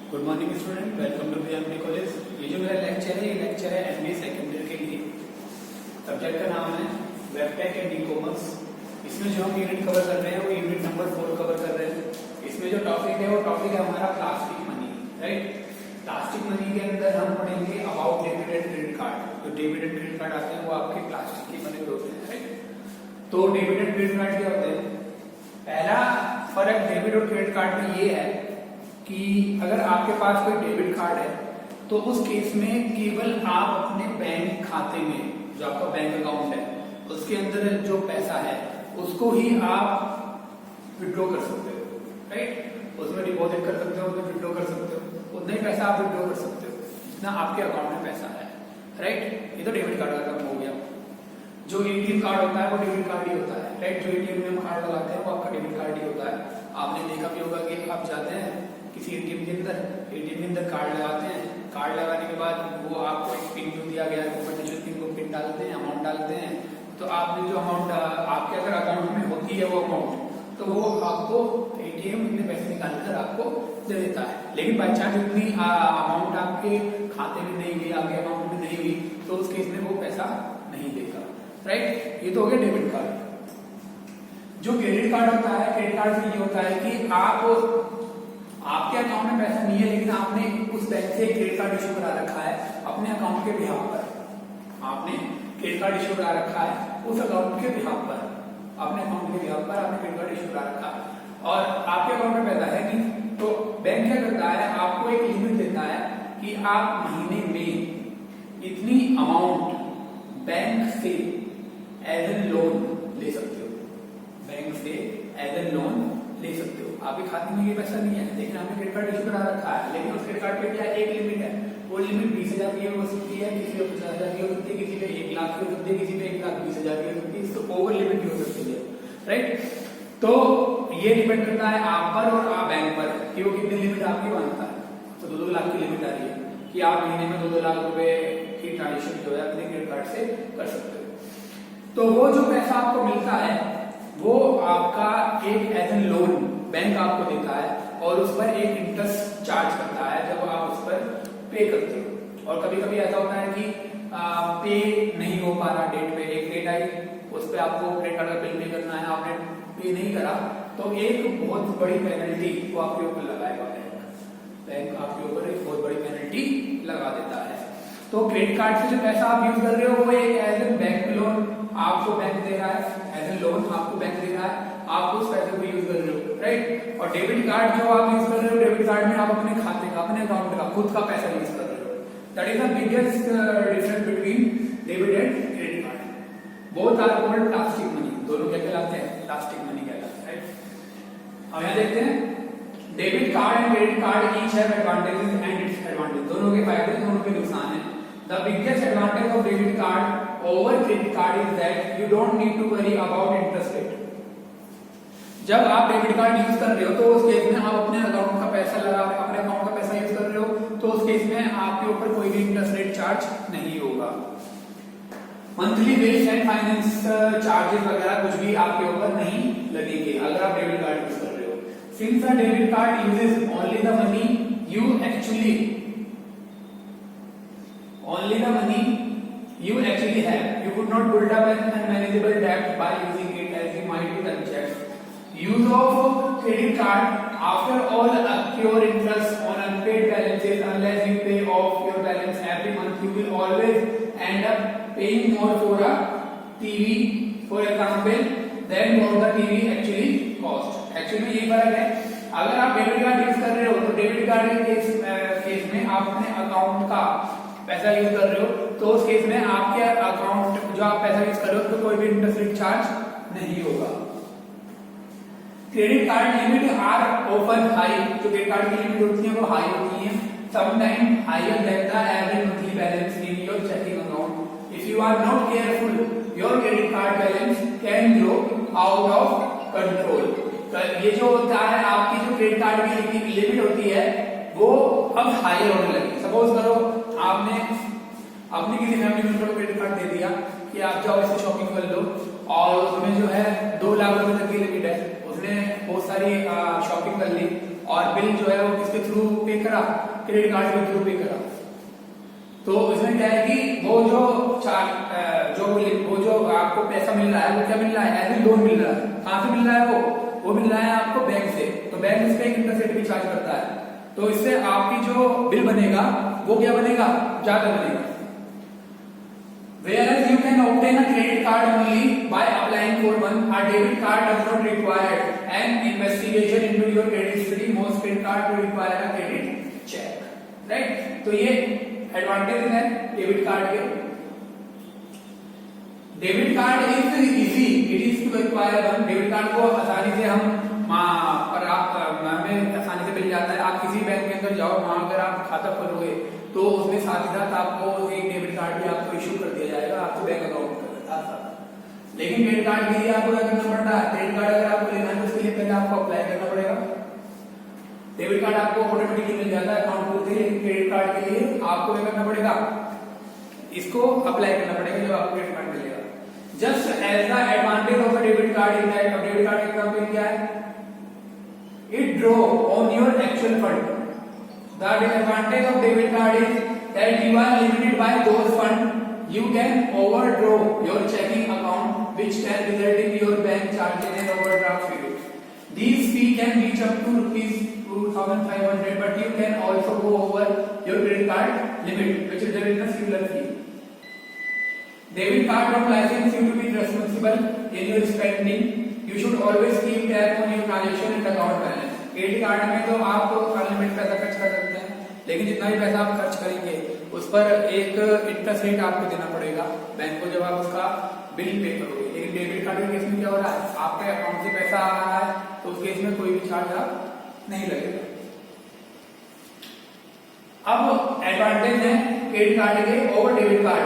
Good morning student, welcome to BMD college. ये जो मेरा लेक्चर है, ये लेक्चर है एमबीए सेकंड ईयर के लिए। सब्जेक्ट का नाम है वेबटेक एंड ई कॉमर्स। इसमें जो हम यूनिट कवर कर रहे हैं वो यूनिट नंबर 4 कवर कर रहे हैं। इसमें जो टॉपिक है वो टॉपिक है हमारा plastic money, right. Plastic money के अंदर हम पढ़ेंगे about debit and credit card. जो डेबिट एंड क्रेडिट कार्ड आते हैं वो आपके प्लास्टिक के बने हुए होते हैं, राइट। तो डेबिट एंड क्रेडिट कार्ड क्या होते हैं? पहला फर्क डेबिट और क्रेडिट कार्ड में ये है कि अगर आपके पास कोई डेबिट कार्ड है तो उस केस में केवल आप अपने बैंक खाते में, जो आपका बैंक अकाउंट है, उसके अंदर जो पैसा है उसको ही आप विड्रॉ कर सकते हो, राइट। उसमें डिपॉजिट कर सकते हो, उसमें विड्रॉ कर सकते हो, उतना ही पैसा आप विड्रॉ कर सकते हो जितना आपके अकाउंट में पैसा है, राइट। ये तो डेबिट कार्ड का काम हो गया। जो एटीएम कार्ड होता है वो डेबिट कार्ड ही होता है, राइट। जो एटीएम में हम कार्ड लगाते हैं वो आपका डेबिट कार्ड ही होता है। आपने देखा भी होगा कि आप जाते हैं किसी एटीएम के अंदर कार्ड लगाते हैं। कार्ड लगाने के बाद वो आपको एक पिन जो दिया गया है वो पर्टिकुलर पिन को पिन डालते हैं, अमाउंट डालते हैं। तो आपने जो अमाउंट आपके अगर अकाउंट में होती है वो अमाउंट, तो वो आपको एटीएम इतने पैसे निकाल कर आपको दे देता है। लेकिन बाई चांस इतनी अमाउंट आपके खाते में नहीं हुई, आपके अकाउंट में नहीं हुई, तो उस केस में वो पैसा नहीं देगा, राइट। ये तो हो गया डेबिट कार्ड। जो क्रेडिट कार्ड होता है, क्रेडिट कार्ड में ये होता है कि आपके अकाउंट में पैसा नहीं है लेकिन आपने उस बैंक से क्रेडिट कार्ड इशू करा रखा है अपने अकाउंट के बिहाफ पर। आपने क्रेडिट कार्ड इशू करा रखा है उस अकाउंट के बिहाफ पर, अपने अकाउंट के बिहाफ पर आपने क्रेडिट कार्ड इशू करा रखा है और आपके अकाउंट में पैसा है नहीं। तो बैंक क्या करता है, आपको एक लिमिट देता है कि आप महीने में इतनी अमाउंट बैंक से एज एन लोन ले सकते हो, बैंक से एज एन लोन ले सकते हो। आपके खाते में ये पैसा नहीं है लेकिन आपने क्रेडिट कार्ड इशू करा रखा है, लेकिन उस क्रेडिट कार्ड पे क्या एक लिमिट है। वो लिमिट 20,000 की हो सकती है, किसी पे 50,000 की हो सकती है, किसी पे 1 लाख की हो सकती है, किसी पे 1,20,000 की हो सकती है, इससे ओवर लिमिट भी हो सकती है, राइट। तो ये डिपेंड करता है आप पर और आप बैंक पर कि वो कितनी लिमिट आपकी मांगता है। तो 2-2 लाख की लिमिट आ रही है कि आप महीने में 2-2 लाख रुपए की ट्रांजेक्शन जो है अपने क्रेडिट कार्ड से कर सकते हो। तो वो जो पैसा आपको मिलता है वो आपका एक एज एन लोन बैंक आपको देता है और उस पर एक इंटरेस्ट चार्ज करता है जब आप उस पर पे करते हो। और कभी कभी ऐसा होता है कि पे नहीं हो पा रहा डेट पे, एक डेट आई उस पर आपको क्रेडिट कार्ड का बिल पे करना है, आपने पे नहीं करा तो एक बहुत बड़ी पेनल्टी वो आपके ऊपर लगाएगा बैंक आपके ऊपर एक बहुत बड़ी पेनल्टी लगा देता है। तो क्रेडिट कार्ड से जो पैसा आप यूज कर रहे हो वो एक एज एन बैंक लोन आपको बैंक दे रहा है, एज एन लोन आपको बैंक दे रहा है, आप उस पैसे को यूज कर रहे हो, राइट। और डेबिट कार्ड जो आप यूज कर रहे हो, डेबिट कार्ड में आप अपने खाते का, अपने अकाउंट का, खुद का पैसा यूज कर रहे हो। That is the biggest difference between debit and credit card. Both are called plastic money. दोनों क्या कहलाते हैं? प्लास्टिक मनी कहलाते हैं, राइट। अब यहाँ देखते हैं debit card and credit card each have advantages and disadvantage. दोनों के फायदे, दोनों के नुकसान हैं। The biggest advantage of debit card over credit card is that you don't need to worry about interest rate. जब आप डेबिट कार्ड यूज कर रहे हो तो उस केस में आप अपने अकाउंट का पैसा लगा रहे हो, अपने अकाउंट का पैसा यूज कर रहे हो, तो उस केस में आपके ऊपर कोई भी इंटरेस्ट रेट चार्ज नहीं होगा। Monthly bills and finance charges वगैरह कुछ भी आपके ऊपर नहीं लगेंगे अगर आप डेबिट कार्ड यूज कर रहे हो। Since the debit card uses only the money you actually have, you could not build up an unmanageable debt by using it as you might with other checks. Use of credit card after all accrue interest on unpaid balances. Unless you pay off your balance every month, you will always end up paying more for a TV, for example, than what the TV actually cost. Actually ये फर्क है। अगर आप debit card use कर रहे हो तो debit card के केस में आप अपने अकाउंट का पैसा यूज कर रहे हो तो उस केस में आपके अकाउंट जो आप पैसा यूज कर रहे हो तो कोई भी इंटरेस्ट रेट चार्ज नहीं होगा। Credit card limit are often high. जो क्रेडिट कार्ड की लिमिट होती है वो हाई होती है, sometime higher than the average monthly balance in your checking account. If you are not careful your credit card balance can grow out of control. ये जो होता है आपकी जो क्रेडिट कार्ड की लिमिट होती है वो अब हायर होने लगी। सपोज करो आपने अपने किसी फैमिली मेंबर को क्रेडिट कार्ड दे दिया कि आप जाओ इससे शॉपिंग कर लो और उसमें जो है 2 लाख रुपए तक की लिमिट है, उसने बहुत सारी शॉपिंग कर ली और बिल जो है वो किसके थ्रू पे करा, क्रेडिट कार्ड के थ्रू पे करा। तो इसमें क्या है कि वो जो आपको पैसा मिल रहा है वो क्या मिल रहा है, एज ए लोन मिल रहा है। कहां से मिल रहा है वो मिल रहा है आपको बैंक से। तो बैंक इसका एक इंटरेस्ट रेट भी चार्ज करता है। तो इससे आपकी जो बिल बनेगा वो क्या बनेगा, ज्यादा बनेगा। Whereas you can obtain a credit card only by applying for one. A debit card does not require an investigation into your credit history. Most credit card will require a credit check. Right? तो ये advantage है debit card के। Debit card is easy, it is to acquire one. Debit card को आसानी से हमें आसानी से मिल जाता है। आप किसी बैंक के अंदर जाओ, वहां अगर आप खाता खोलोगे तो उसमें साथ ही साथ आपको एक डेबिट कार्ड भी आपको इशू कर दिया जाएगा आपके बैंक अकाउंट का। लेकिन क्रेडिट कार्ड के लिए आपको क्या करना पड़ता है, क्रेडिट कार्ड अगर आपको लेना है तो उसके लिए पहले आपको अप्लाई करना पड़ेगा। डेबिट कार्ड आपको ऑटोमेटिकली मिल जाता है अकाउंट खोलते ही, क्रेडिट कार्ड के लिए आपको क्या करना पड़ेगा, इसको अप्लाई करना पड़ेगा जब आपको क्रेडिट कार्ड मिलेगा। Just as the advantage of a debit card in that debit card का एग्जांपल क्या है, it draw on your actual fund. The disadvantage of debit card is that you are limited by those funds you can overdraw your checking account, which can result in your bank charging an overdraft fee. These fee can reach up to rupees 2,500, but you can also go over your credit card limit, which is there in a similar fee. Debit card don't license you to be responsible in your spending. You should always keep tab on your transaction and account balance. Credit card में तो आप unlimited पैसा खर्च कर सकते हैं, लेकिन जितना भी पैसा आप खर्च करेंगे उस पर एक इंटरेस्ट रेट आपको देना पड़ेगा बैंक को जब आप उसका बिल पे करोगे। लेकिन डेबिट कार्ड के केस में क्या हो रहा है, आपके अकाउंट से पैसा आ रहा है तो उस केस में कोई भी चार्ज आप नहीं लगेगा। अब एडवांटेज है क्रेडिट कार्ड के ओवर डेबिट कार्ड।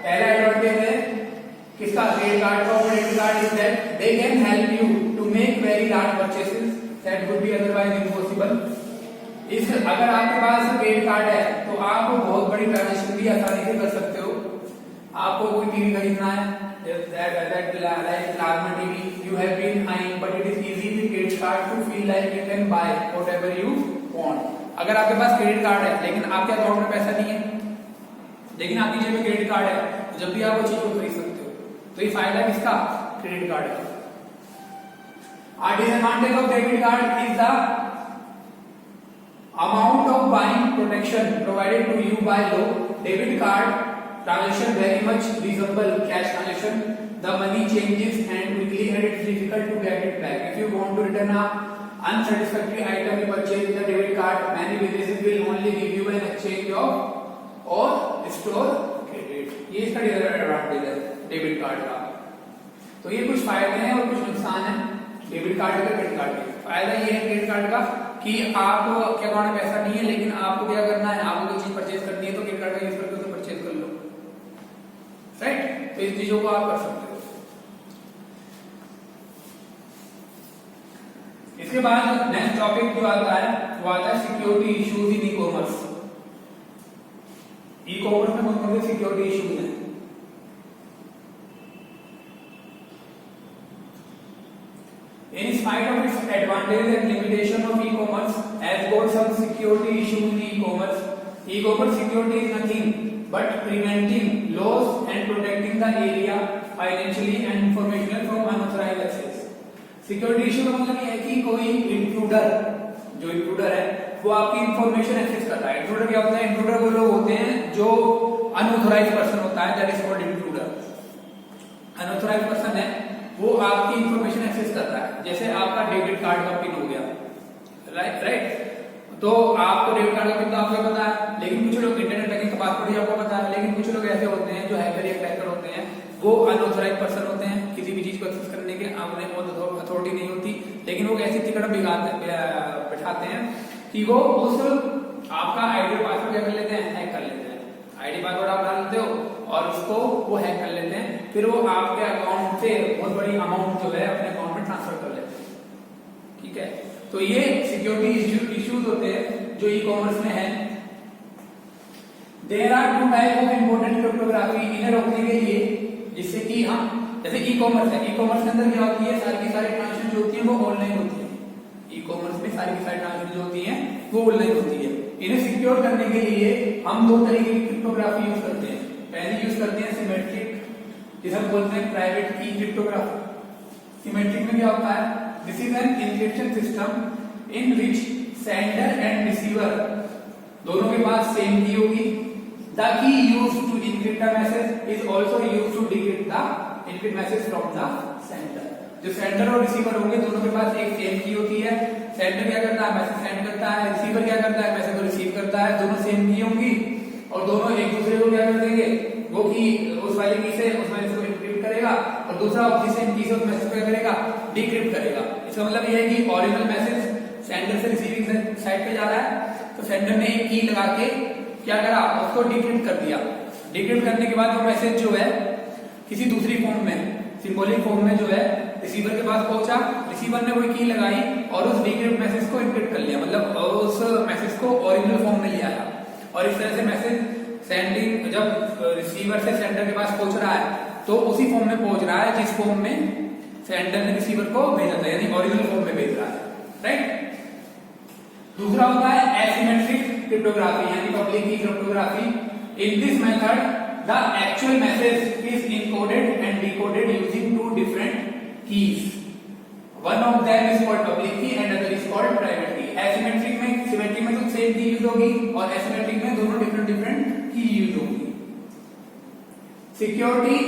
पहला एडवांटेज है किसका, क्रेडिट कार्ड का over debit card is that they can help you to make very large purchases that would be otherwise impossible. इस अगर आपके पास क्रेडिट कार्ड है तो आप बहुत बड़ी ट्रांजैक्शन भी आसानी से कर सकते हो। आपको कोई टीवी खरीदना है, like plasma TV, you have been eyeing, but it is easy with credit card to feel like you can buy whatever you want. अगर आपके पास क्रेडिट कार्ड है लेकिन आपके अकाउंट में पैसा नहीं है, लेकिन आपकी जेब में क्रेडिट कार्ड है, तो जब भी आप वो चीज को खरीद सकते हो। तो ये फायदा किसका, क्रेडिट कार्ड का। A disadvantage of debit card is the amount of buying protection provided to you by law. Debit card transaction very much resemble cash transaction. The money changes hand quickly and it's difficult to get it back. If you want to return a unsatisfactory item you purchase with a debit card, many businesses will only give you an exchange of or store credit. ये इसका disadvantage है debit card का। तो ये कुछ फायदे हैं और कुछ नुकसान है डेबिट कार्ड का क्रेडिट कार्ड का। फायदा ये है क्रेडिट कार्ड का कि आपके अकाउंट में पैसा नहीं है लेकिन आपको क्या करना है, आपको कोई चीज परचेज करनी है तो क्रेडिट कार्ड का यूज करके उसे परचेज कर लो, राइट। तो इस चीजों को आप कर सकते हो। इसके बाद नेक्स्ट टॉपिक जो आता है वो आता है security issues in e commerce. E commerce में कौन कौन से सिक्योरिटी इश्यूज हैं। In spite of its advantages and limitations of e-commerce has got some security issues in e-commerce. E-commerce security is nothing but preventing loss and protecting the area financially and informational from unauthorized access. Security issue का मतलब ये है कि कोई intruder, जो intruder है वो आपकी इंफॉर्मेशन एक्सेस कर रहा है। इंट्रूडर क्या होता है, इंट्रूडर वो लोग होते हैं जो अनऑथोराइज्ड पर्सन होता है, that is called intruder. Unauthorised person है वो आपकी इंफॉर्मेशन एक्सेस कर रहा है। जैसे आपका डेबिट कार्ड का पिन हो गया, राइट। तो आपको डेबिट कार्ड का पिन तो आपको पता है, लेकिन कुछ लोग इंटरनेट बैंकिंग का पासवर्ड ही आपको पता है, लेकिन कुछ लोग ऐसे होते हैं जो हैकर या क्रैकर होते हैं, वो अनऑथोराइज्ड पर्सन होते हैं, किसी भी चीज को एक्सेस करने के उन्हें बहुत अथॉरिटी नहीं होती, लेकिन वो ऐसी तिकड़ बिठाते हैं कि वो उस आपका आईडी पासवर्ड क्या कर लेते हैं, हैक कर लेते हैं। आईडी पासवर्ड आप डाल देते हो और उसको वो हैक कर लेते हैं, फिर वो आपके अकाउंट से बहुत बड़ी अमाउंट जो है अपने अकाउंट में ट्रांसफर कर लेते हैं, ठीक है। तो ये सिक्योरिटी इश्यूज होते हैं जो ई कॉमर्स में है। There are two type of important cryptography, इन्हें रोकने के लिए जिससे कि हम, जैसे ई कॉमर्स है, ई कॉमर्स के अंदर क्या होती है, सारी की सारी ट्रांजेक्शन जो होती है वो ऑनलाइन होती है। ई कॉमर्स में सारी की सारी ट्रांजेक्शन जो होती हैं वो ऑनलाइन होती है। इन्हें सिक्योर करने के लिए हम दो तरीके की क्रिप्टोग्राफी यूज करते हैं। पहले यूज करते हैं सिमेट्रिक, जिसे हम बोलते हैं प्राइवेट की क्रिप्टोग्राफी। सिमेट्रिक में क्या होता है? This is an encryption system in which sender and receiver दोनों के पास सेम की होगी। The key used to encrypt a message is also used to decrypt the encrypt message from the sender। जो sender और receiver होंगे दोनों के पास एक सेम की होती है। सेंडर क्या करता है? मैसेज सेंड करता है। रिसीवर क्या करता है? मैसेज को रिसीव करता है। दोनों सेम की होंगी और दोनों एक दूसरे को क्या कर देंगे? वो की उस वाली की से उस मैसेज को एन्क्रिप्ट करेगा और दूसरा उसी सेम की से उस मैसेज को क्या करेगा? डिक्रिप्ट करेगा। इसका मतलब ये है कि ओरिजिनल मैसेज सेंडर से रिसीविंग साइड पे जा रहा है, तो सेंडर ने एक की लगा के क्या करा? उसको डिक्रिप्ट कर दिया। डिक्रिप्ट करने के बाद वो मैसेज जो है किसी दूसरी फॉर्म में, सिंबॉलिक फॉर्म में जो है रिसीवर के पास पहुंचा। रिसीवर ने वो की लगाई और उस डिक्रिप्ट मैसेज को एन्क्रिप्ट कर लिया, मतलब उस मैसेज को ओरिजिनल फॉर्म में ले आया। और इस तरह से मैसेज सेंडिंग जब रिसीवर से सेंडर के पास पहुंच रहा है तो उसी फॉर्म में पहुंच रहा है जिस फॉर्म में सेंडर ने रिसीवर को भेजा था, यानी ओरिजिनल फॉर्म में भेज रहा है, राइट। दूसरा होता है एसिमेट्रिक क्रिप्टोग्राफी यानी public key cryptography. In this method the actual message is encoded and decoded using two different keys. One of them is called public key and other is called private key. Asymmetric में, symmetric में तो same की use होगी और asymmetric में दोनों different की use होगी। Security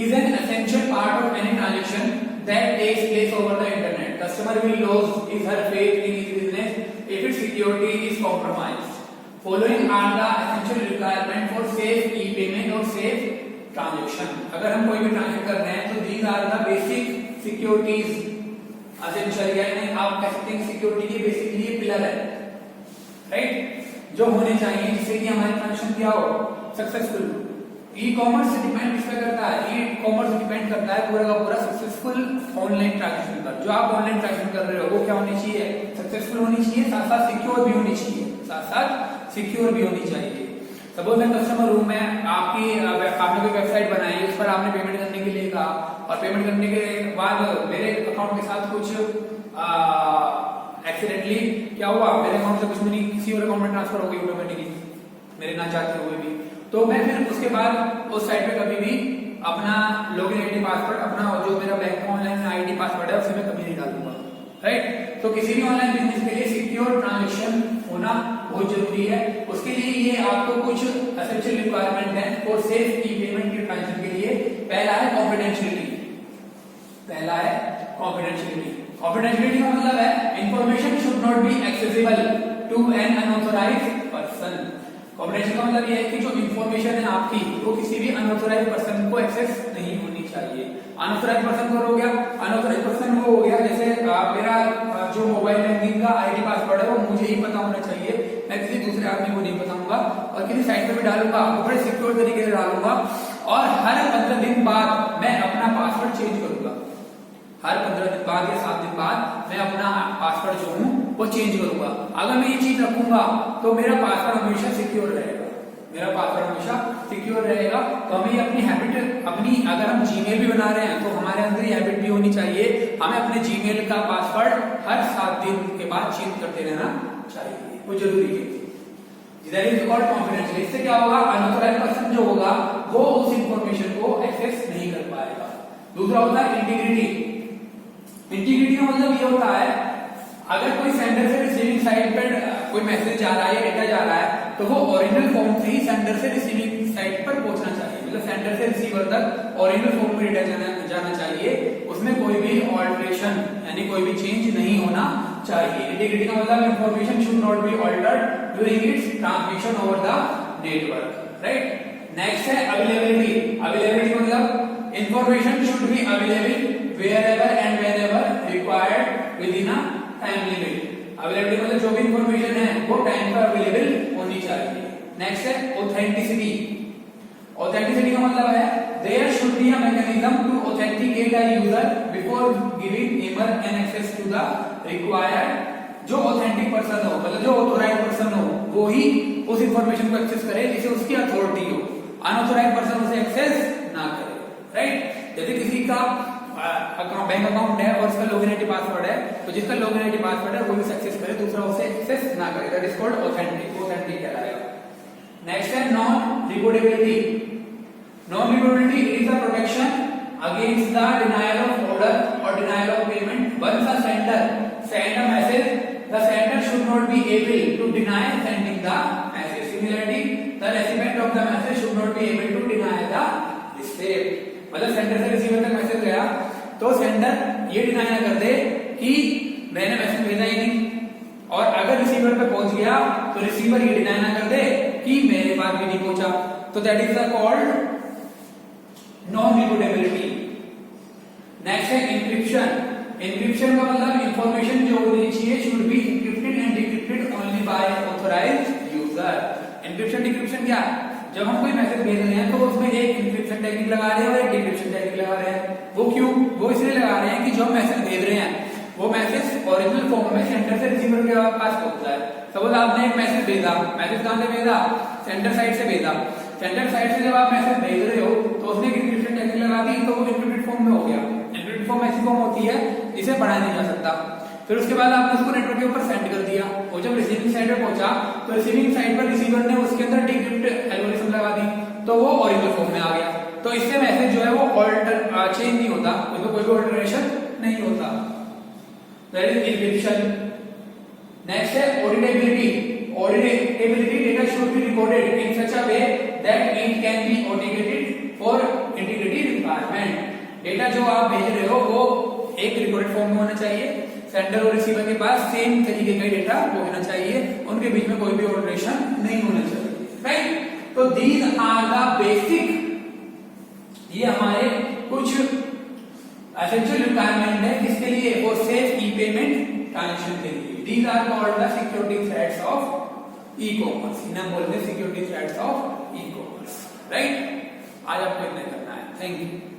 is an essential part of any transaction that takes place over the internet. Customer will lose his her faith in his business if its security is compromised. Following are the essential requirement for safe e-payment or safe transaction. अगर हम कोई भी transaction कर रहे हैं तो these are the basic securities essential, यानी आप कह सकते हैं सिक्योरिटी के बेसिकली ये पिलर है, राइट, जो होने चाहिए जिससे कि हमारी ट्रांजेक्शन क्या हो? सक्सेसफुल। ई कॉमर्स डिपेंड किस पे करता है? ई कॉमर्स डिपेंड करता है पूरा का पूरा सक्सेसफुल ऑनलाइन ट्रांजैक्शन पर। जो आप ऑनलाइन ट्रांजैक्शन कर रहे हो वो क्या होनी चाहिए? सक्सेसफुल होनी चाहिए, साथ साथ सिक्योर भी होनी चाहिए, साथ साथ सिक्योर भी होनी चाहिए। सपोज मैं कस्टमर रूम में आपकी आपने कोई वेबसाइट बनाई, उस पर आपने पेमेंट करने के लिए कहा और पेमेंट करने के बाद मेरे अकाउंट के साथ कुछ एक्सीडेंटली क्या हुआ, मेरे अकाउंट से कुछ मनी किसी और अकाउंट में ट्रांसफर हो गई ऑटोमेटिकली मेरे ना चाहते हुए भी, तो मैं फिर उसके बाद उस साइट पे कभी भी अपना लॉगिन आईडी पासवर्ड, अपना जो मेरा बैंक का ऑनलाइन आईडी पासवर्ड है उसे मैं कभी नहीं डालूंगा, राइट। तो किसी भी ऑनलाइन बिजनेस के लिए सिक्योर ट्रांजैक्शन होना बहुत जरूरी है। उसके लिए ये आपको कुछ एसेंशियल रिक्वायरमेंट है फॉर सेफ ई पेमेंट के ट्रांजैक्शन के लिए। पहला है कॉन्फिडेंशियलिटी। पहला है कॉन्फिडेंशियलिटी। कॉन्फिडेंशियलिटी का मतलब है information should not be accessible to an unauthorized person. Confidential का मतलब ये है कि जो इंफॉर्मेशन है आपकी वो किसी भी अनऑथराइज्ड पर्सन को एक्सेस नहीं होनी चाहिए। अनऑथराइज्ड पर्सन कौन हो गया? अनऑथराइज्ड पर्सन वो हो गया जैसे मेरा जो मोबाइल बैंकिंग का आईडी पासवर्ड है वो मुझे ही पता होना चाहिए, मैं किसी दूसरे आदमी को नहीं बताऊंगा और किसी साइट पे भी डालूंगा वो बड़े सिक्योर तरीके से डालूंगा और हर 15 दिन बाद मैं अपना पासवर्ड चेंज करूंगा। हर 15 दिन बाद या 7 दिन बाद मैं अपना पासवर्ड जो हूँ वो चेंज करूंगा। अगर मैं ये चीज रखूंगा तो मेरा पासवर्ड हमेशा सिक्योर रहेगा, मेरा पासवर्ड हमेशा सिक्योर रहेगा। तो हमें अपनी हैबिट, अपनी अगर हम जीमेल भी बना रहे हैं तो हमारे अंदर ये हैबिट भी होनी चाहिए, हमें अपने जीमेल का पासवर्ड हर 7 दिन के बाद चेंज करते रहना चाहिए, वो जरूरी है। That is called confidential. इससे क्या होगा? अनऑथराइज्ड पर्सन जो होगा वो उस इंफॉर्मेशन को एक्सेस नहीं कर पाएगा। दूसरा होता है इंटीग्रिटी। इंटीग्रिटी का मतलब ये होता है अगर कोई सेंडर से रिसीविंग साइड पर कोई मैसेज जा रहा है या डेटा जा रहा है तो वो ओरिजिनल फॉर्म से ही सेंडर से रिसीविंग साइड पर पहुंचना चाहिए, मतलब सेंडर से रिसीवर तक ओरिजिनल फॉर्म में डेटा जाना चाहिए, उसमें कोई भी ऑल्टरेशन यानी कोई भी चेंज नहीं होना चाहिए। इंटीग्रिटी का मतलब information should not be altered during its transmission over the network, right. Next है अवेलेबिलिटी। अवेलेबिलिटी मतलब information should be available wherever and whenever required within a time limit। Availability मतलब जो भी इंफॉर्मेशन है वो टाइम पर अवेलेबल होनी चाहिए। नेक्स्ट है ऑथेंटिसिटी। ऑथेंटिसिटी का मतलब है there should be a mechanism to authenticate a user before giving him an access to the required। जो ऑथेंटिक पर्सन हो, मतलब जो ऑथोराइज्ड पर्सन हो वो ही उस इंफॉर्मेशन को एक्सेस करे जिसे उसकी अथॉरिटी हो, अनऑथोराइज्ड पर्सन उसे एक्सेस ना करे, राइट। यदि किसी का बैंक अकाउंट है और इसका लॉगिन आईडी पासवर्ड है, तो जिसका लॉगिन आईडी पासवर्ड है वो भी एक्सेस करे, दूसरा उसे एक्सेस ना करे, that is called authentic, authentic कहलाएगा। नेक्स्ट है non reportability. Non reportability is the protection against the denial of order or denial of payment. Once a sender send a message, the sender should not be able to deny sending the message. Similarly, the recipient of the message should not be able to deny the receipt. मतलब sender से receiver तक message गया तो sender ये deny ना कर दे कि मैंने मैसेज भेजा ही नहीं, और अगर रिसीवर पे पहुंच गया तो रिसीवर ये डिनाई ना कर दे कि मेरे पास भी नहीं पहुंचा, तो that is the called non reportability. Next है इंक्रिप्शन। इंक्रिप्शन का मतलब इंफॉर्मेशन जो होनी चाहिए should be encrypted and decrypted only by authorised user. Encryption decryption क्या है? जब हम कोई मैसेज भेज रहे हैं तो उसमें एक इंक्रिप्शन टेक्निक लगा रहे हैं और एक डिक्रिप्शन टेक्निक लगा रहे हैं। वो क्यों? वो इसलिए लगा रहे हैं कि जो हम मैसेज भेज रहे हैं वो मैसेज ओरिजिनल फॉर्म में सेंडर से रिसीवर के पास पहुंचता है। सपोज आपने एक मैसेज भेजा, मैसेज कहां से भेजा? सेंडर साइड से भेजा। सेंडर साइड से जब आप मैसेज भेज रहे हो तो उसने इंक्रिप्शन टेक्निक लगा दी तो वो इंक्रिप्टेड फॉर्म में हो गया। इंक्रिप्टेड फॉर्म ऐसी फॉर्म होती है जिसे पढ़ा नहीं जा सकता। फिर उसके बाद आपने उसको नेटवर्क के ऊपर सेंड कर दिया, और जब रिसीविंग साइड पे पहुंचा तो रिसीविंग साइड पर रिसीवर ने उसके अंदर डिक्रिप्ट एल्गोरिथम लगा दी तो वो ओरिजिनल फॉर्म में आ गया। तो इससे मैसेज जो है वो ऑल्टर चेंज नहीं होता, उसमें कोई भी ऑल्टरेशन नहीं होता, दैट इज इंक्रिप्शन। नेक्स्ट है auditability. Auditability data should be recorded in such a way that it can be authenticated for integrity requirement. Data जो आप भेज रहे हो वो एक रिकॉर्डेड फॉर्म में होना चाहिए, सेंडर और रिसीवर के पास सेम तरीके का डेटा होना चाहिए, उनके बीच में कोई भी ऑल्टरेशन नहीं होना चाहिए, राइट? तो दीज आर द बेसिक, ये हमारे कुछ एसेंशियल रिक्वायरमेंट है किसके लिए? For safe e-payment transaction के लिए। These are called the security threats of e-commerce. इन्हें बोलते हैं security threats of e-commerce, right? आज आपको इतना करना है। Thank you.